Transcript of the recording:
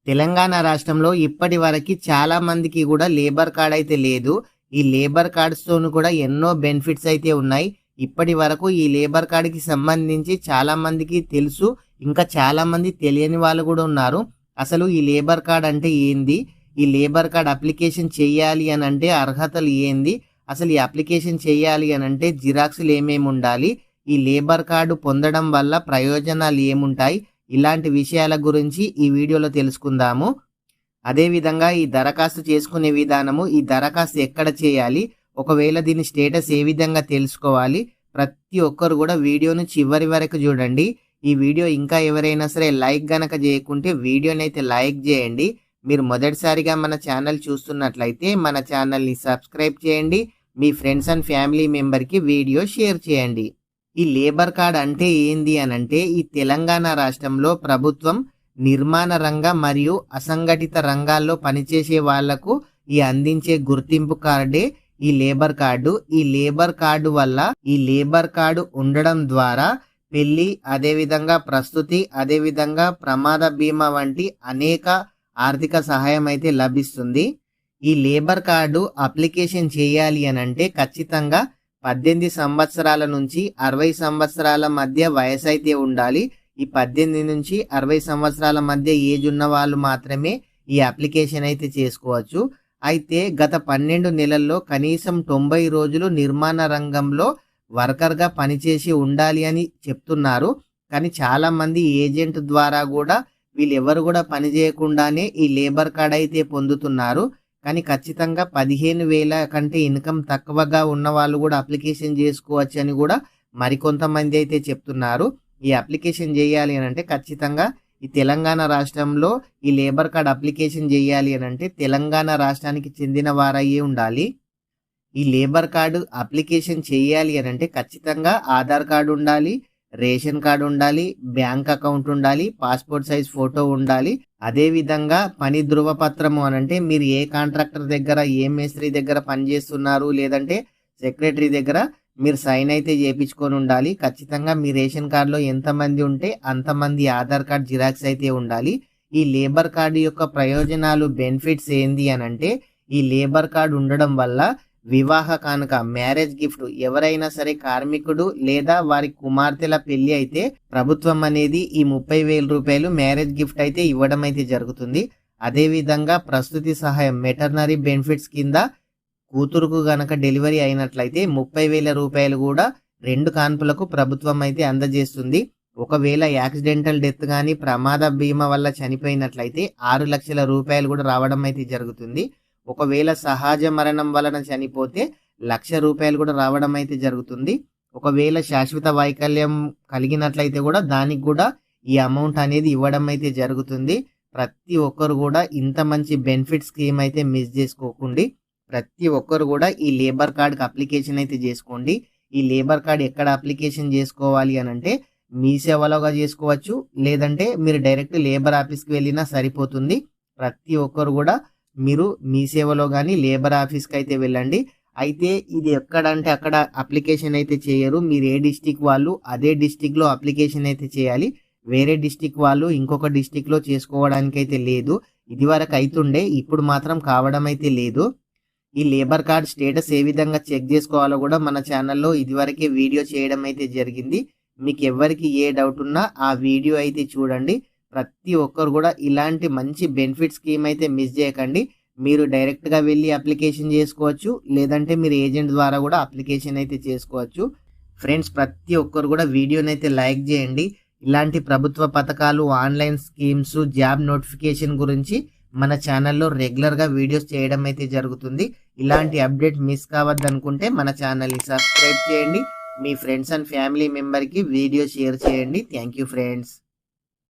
తెలంగాణ రాష్ట్రంలో ఇప్పటి వరకు చాలా మందికి కూడా లేబర్ కార్డ్ అయితే లేదు. ఈ లేబర్ కార్డ్స్తోను కూడా ఎన్నో బెనిఫిట్స్ అయితే ఉన్నాయి. ఇప్పటి వరకు ఈ లేబర్ కార్డ్కి సంబంధించి చాలా మందికి తెలుసు, ఇంకా చాలా మంది తెలియని వాళ్ళు కూడా ఉన్నారు. అసలు ఈ లేబర్ కార్డ్ అంటే ఏంది, ఈ లేబర్ కార్డ్ అప్లికేషన్ చేయాలి అని అంటే అర్హతలు ఏంది, అసలు ఈ అప్లికేషన్ చేయాలి అని అంటే జిరాక్స్లు ఏమేమి ఉండాలి, ఈ లేబర్ కార్డు పొందడం వల్ల ప్రయోజనాలు ఏముంటాయి, ఇలాంటి విషయాల గురించి ఈ వీడియోలో తెలుసుకుందాము. అదేవిధంగా ఈ దరఖాస్తు చేసుకునే విధానము, ఈ దరఖాస్తు ఎక్కడ చేయాలి, ఒకవేళ దీని స్టేటస్ ఏ విధంగా తెలుసుకోవాలి, ప్రతి ఒక్కరు కూడా వీడియోను చివరి వరకు చూడండి. ఈ వీడియో ఇంకా ఎవరైనా సరే లైక్ గనక చేయకుంటే వీడియోని అయితే లైక్ చేయండి. మీరు మొదటిసారిగా మన ఛానల్ చూస్తున్నట్లయితే మన ఛానల్ని సబ్స్క్రైబ్ చేయండి. మీ ఫ్రెండ్స్ అండ్ ఫ్యామిలీ మెంబర్కి వీడియో షేర్ చేయండి. ఈ లేబర్ కార్డ్ అంటే ఏంది అనంటే, ఈ తెలంగాణ రాష్ట్రంలో ప్రభుత్వం నిర్మాణ రంగ మరియు అసంఘటిత రంగాల్లో పనిచేసే వాళ్లకు ఈ అందించే గుర్తింపు కార్డే ఈ లేబర్ కార్డు. ఈ లేబర్ కార్డు వల్ల, ఈ లేబర్ కార్డు ఉండడం ద్వారా పెళ్లి, అదేవిధంగా ప్రస్తుతి, అదేవిధంగా ప్రమాద బీమా వంటి అనేక ఆర్థిక సహాయం అయితే లభిస్తుంది. ఈ లేబర్ కార్డు అప్లికేషన్ చేయాలి అనంటే ఖచ్చితంగా 18 సంవత్సరాల నుంచి 60 సంవత్సరాల మధ్య వయసు అయితే ఉండాలి. ఈ 18 నుంచి 60 సంవత్సరాల మధ్య ఏజ్ ఉన్న వాళ్ళు మాత్రమే ఈ అప్లికేషన్ అయితే చేసుకోవచ్చు. అయితే గత 12 నెలల్లో కనీసం 90 రోజులు నిర్మాణ రంగంలో వర్కర్గా పనిచేసి ఉండాలి అని చెప్తున్నారు. కానీ చాలా మంది ఏజెంట్ ద్వారా కూడా వీళ్ళెవరు కూడా పని చేయకుండానే ఈ లేబర్ కార్డ్ అయితే పొందుతున్నారు. కానీ ఖచ్చితంగా 15,000 కంటే ఇన్కమ్ తక్కువగా ఉన్న వాళ్ళు కూడా అప్లికేషన్ చేసుకోవచ్చు అని కూడా మరికొంతమంది అయితే చెప్తున్నారు. ఈ అప్లికేషన్ చేయాలి అని అంటే ఖచ్చితంగా ఈ తెలంగాణ రాష్ట్రంలో ఈ లేబర్ కార్డ్ అప్లికేషన్ చేయాలి అని అంటే తెలంగాణ రాష్ట్రానికి చెందిన వారయ్యే ఉండాలి. ఈ లేబర్ కార్డు అప్లికేషన్ చేయాలి అని అంటే ఖచ్చితంగా ఆధార్ కార్డు ఉండాలి, రేషన్ కార్డు ఉండాలి, బ్యాంక్ అకౌంట్ ఉండాలి, పాస్పోర్ట్ సైజ్ ఫోటో ఉండాలి. అదే విధంగా పని ధృవపత్రము అనంటే మీరు ఏ కాంట్రాక్టర్ దగ్గర, ఏ మేస్త్రి దగ్గర పనిచేస్తున్నారు, లేదంటే సెక్రటరీ దగ్గర మీరు సైన్ అయితే చేయించుకొని ఉండాలి. ఖచ్చితంగా మీ రేషన్ కార్డులో ఎంతమంది ఉంటే అంతమంది ఆధార్ కార్డ్ జిరాక్స్ అయితే ఉండాలి. ఈ లేబర్ కార్డు యొక్క ప్రయోజనాలు, బెనిఫిట్స్ ఏంది అనంటే, ఈ లేబర్ కార్డు ఉండడం వల్ల వివాహ కానుక, మ్యారేజ్ గిఫ్ట్, ఎవరైనా సరే కార్మికుడు లేదా వారి కుమార్తెల పెళ్లి అయితే ప్రభుత్వం అనేది ఈ 30,000 రూపాయలు మ్యారేజ్ గిఫ్ట్ అయితే ఇవ్వడం అయితే జరుగుతుంది. అదేవిధంగా ప్రస్తుతి సహాయం, మెటర్నరీ బెనిఫిట్స్ కింద కూతురుకు గనక డెలివరీ అయినట్లయితే 30,000 రూపాయలు కూడా 2 కాన్పులకు ప్రభుత్వం అయితే అందజేస్తుంది. ఒకవేళ యాక్సిడెంటల్ డెత్ కానీ ప్రమాద బీమా వల్ల చనిపోయినట్లయితే 6 లక్షల రూపాయలు కూడా రావడం అయితే జరుగుతుంది. ఒకవేళ సహజ మరణం వలన చనిపోతే 1,00,000 రూపాయలు కూడా రావడం అయితే జరుగుతుంది. ఒకవేళ శాశ్వత వైకల్యం కలిగినట్లయితే కూడా దానికి కూడా ఈ అమౌంట్ అనేది ఇవ్వడం అయితే జరుగుతుంది. ప్రతి ఒక్కరు కూడా ఇంత మంచి బెనిఫిట్ స్కీమ్ అయితే మిస్ చేసుకోకండి. ప్రతి ఒక్కరు కూడా ఈ లేబర్ కార్డ్కి అప్లికేషన్ అయితే చేసుకోండి. ఈ లేబర్ కార్డ్ ఎక్కడ అప్లికేషన్ చేసుకోవాలి అని అంటే మీ సేవలోగా చేసుకోవచ్చు, లేదంటే మీరు డైరెక్ట్ లేబర్ ఆఫీస్కి వెళ్ళినా సరిపోతుంది. ప్రతి ఒక్కరు కూడా మీరు మీ సేవలో కానీ లేబర్ ఆఫీస్కి అయితే వెళ్ళండి. అయితే ఇది ఎక్కడంటే అక్కడ అప్లికేషన్ అయితే చేయరు. మీరు ఏ డిస్టిక్ వాళ్ళు అదే డిస్టిక్లో అప్లికేషన్ అయితే చేయాలి. వేరే డిస్టిక్ వాళ్ళు ఇంకొక డిస్టిక్లో చేసుకోవడానికి అయితే లేదు. ఇది వరకు అవుతుండే, ఇప్పుడు మాత్రం కావడం అయితే లేదు. ఈ లేబర్ కార్డ్ స్టేటస్ ఏ విధంగా చెక్ చేసుకోవాలో కూడా మన ఛానల్లో ఇదివరకే వీడియో చేయడం అయితే జరిగింది. మీకు ఎవరికి ఏ డౌట్ ఉన్నా ఆ వీడియో అయితే చూడండి. ప్రతి ఒక్కరు కూడా ఇలాంటి మంచి బెనిఫిట్ స్కీమ్ అయితే మిస్ చేయకండి. మీరు డైరెక్ట్గా వెళ్ళి అప్లికేషన్ చేసుకోవచ్చు, లేదంటే మీరు ఏజెంట్ ద్వారా కూడా అప్లికేషన్ అయితే చేసుకోవచ్చు. ఫ్రెండ్స్, ప్రతి ఒక్కరు కూడా వీడియోని అయితే లైక్ చేయండి. ఇలాంటి ప్రభుత్వ పథకాలు, ఆన్లైన్ స్కీమ్స్, జాబ్ నోటిఫికేషన్ గురించి మన ఛానల్లో రెగ్యులర్గా వీడియోస్ చేయడం అయితే జరుగుతుంది. ఇలాంటి అప్డేట్ మిస్ కావద్దనుకుంటే మన ఛానల్ని సబ్స్క్రైబ్ చేయండి. మీ ఫ్రెండ్స్ అండ్ ఫ్యామిలీ మెంబర్కి వీడియో షేర్ చేయండి. Thank you friends.